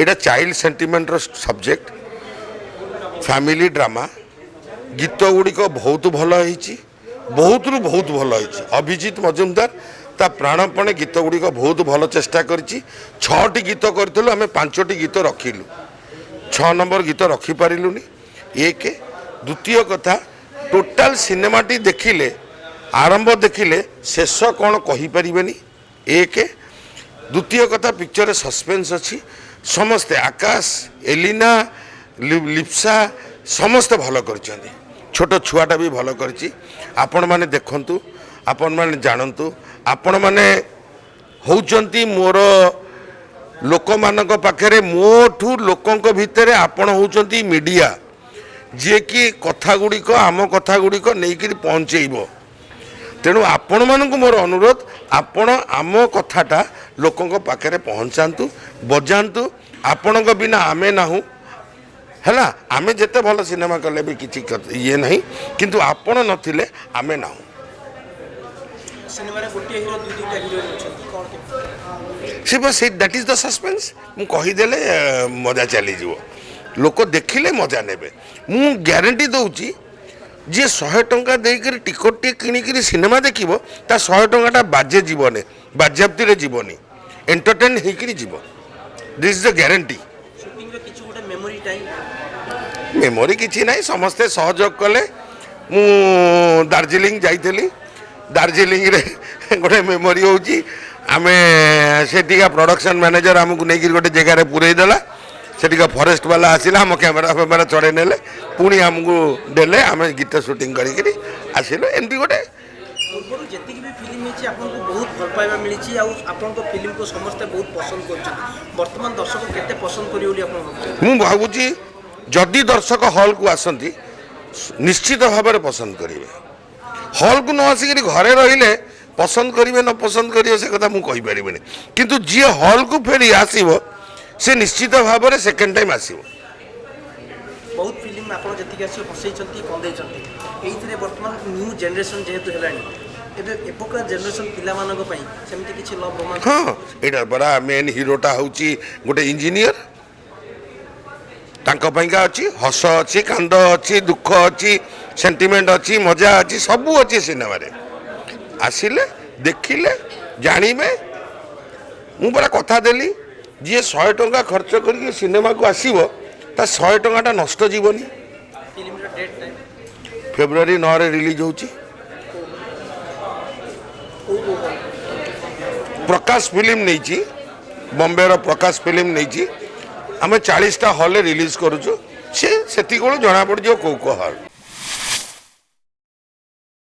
এটা child ସେଣ୍ଟିମେଣ୍ଟର subject family drama ଗୀତ ଗୁଡ଼ିକ ବହୁତ ଭଲ ହେଇଛି ବହୁତରୁ ବହୁତ ଭଲ ହେଇଛି ଅଭିଜିତ ମଜୁମଦାର ତା ପ୍ରାଣପଣେ ଗୀତ ଗୁଡ଼ିକ ବହୁତ ଭଲ ଚେଷ୍ଟା କରିଛି 6ଟି ଗୀତ କରିଥିଲୁ ଆମେ 5ଟି ଗୀତ ରଖିଲୁ 6 ନମ୍ବର ଗୀତ ରଖିପାରିଲୁନି ଏକ ଦ୍ୱିତୀୟ କଥା ଟୋଟାଲ ସିନେମାଟି ଦେଖିଲେ ଆରମ୍ଭ ଦେଖିଲେ ଶେଷ କ'ଣ କହିପାରିବେନି ଏକ ଦ୍ୱିତୀୟ କଥା ପିକ୍ଚରରେ ସସ୍ପେନ୍ସ ଅଛି ସମସ୍ତେ ଆକାଶ ଏଲିନା ଲିପ୍ସା ସମସ୍ତେ ଭଲ କରିଛନ୍ତି ଛୋଟ ଛୁଆଟା ବି ଭଲ କରିଛି ଆପଣମାନେ ଦେଖନ୍ତୁ ଆପଣମାନେ ଜାଣନ୍ତୁ ଆପଣମାନେ ହେଉଛନ୍ତି ମୋର ଲୋକମାନଙ୍କ ପାଖରେ ମୋଠୁ ଲୋକଙ୍କ ଭିତରେ ଆପଣ ହେଉଛନ୍ତି ମିଡ଼ିଆ ଯିଏକି କଥା ଗୁଡ଼ିକ ଆମ କଥା ଗୁଡ଼ିକ ନେଇକରି ପହଞ୍ଚେଇବ ତେଣୁ ଆପଣମାନଙ୍କୁ ମୋର ଅନୁରୋଧ ଆପଣ ଆମ କଥାଟା ଲୋକଙ୍କ ପାଖରେ ପହଞ୍ଚାନ୍ତୁ ବଜାନ୍ତୁ ଆପଣଙ୍କ ବିନା ଆମେ ନାହୁଁ ହେଲା ଆମେ ଯେତେ ଭଲ ସିନେମା କଲେ ବି କିଛି ଇଏ ନାହିଁ କିନ୍ତୁ ଆପଣ ନଥିଲେ ଆମେ ନାହୁଁ ସେ ବା ସେ ଦ୍ୟାଟ୍ ଇଜ୍ ଦ ସସ୍ପେନ୍ସ ମୁଁ କହିଦେଲେ ମଜା ଚାଲିଯିବ ଲୋକ ଦେଖିଲେ ମଜା ନେବେ ମୁଁ ଗ୍ୟାରେଣ୍ଟି ଦେଉଛି ଯିଏ 100 ଟଙ୍କା ଦେଇକରି ଟିକଟଟିଏ କିଣିକିରି ସିନେମା ଦେଖିବ ତା 100 ଟଙ୍କାଟା ବାଜେ ଯିବନି ବାଜ୍ୟାପ୍ତିରେ ଯିବନି ଏଣ୍ଟରଟେନ୍ ହେଇକିରି ଯିବ this is the guarantee memory किसी ना समस्ते सहयोग कले मु दार्जिलिंग जाइली दार्जिलिंग रे गोटे मेमोरी होची आमे सेटिका प्रोडक्शन मैनेजर आमको नहीं गोटे जगह पूरे देला सेटिका फॉरेस्ट वाला आसिला हम कैमेरा फैमेरा चढ़े नेले पुणी आमको देले आमे गीत शूटिंग करी आसिलो एमती गोटे जेतिक भी फिल्म होची आपनको बहुत भल पाइबा मिलिची आ आपनको फिल्म को समस्त बहुत पसंद करछन वर्तमान दर्शक केते पसंद करियो बोली आपन मु भाबुची जदि दर्शक हॉल को आसती निश्चित भाव में पसंद करेंगे हॉल को न आसिक घरे रहिले पसंद करेंगे न पसंद करेंगे से कथा मुझे कहीपर किंतु जी हॉल को फेरी आसो से निश्चित भाव में सेकेंड टाइम आसो बहुत फिल्म आप हसैंती कंदे बर्तमान न्यू जनरेशन जेहेतु है जनरेशन पिला हाँ यहाँ बड़ा मेन हिरोटा हूँ गोटे इंजीनियर तांको पाइका अच्छी हस अच्छी कांद अच्छी दुख अच्छी सेंटिमेंट अच्छी मजा अच्छी सबू अच्छी सिनेमा रे आसिले देखिले जानिबे मु बड़ा कथा देली जी 100 टंका खर्च करके सिनेमा को आसीबो ता 100 टंकाटा नष्ट जीवनी फेब्रुआरी 9 रे रिलीज होची प्रकाश फिल्म नहीं बॉम्बे रो प्रकाश फिल्म नहीं आम 40टा हॉल रिलीज करुचु से जना पड़ जो कौ हॉल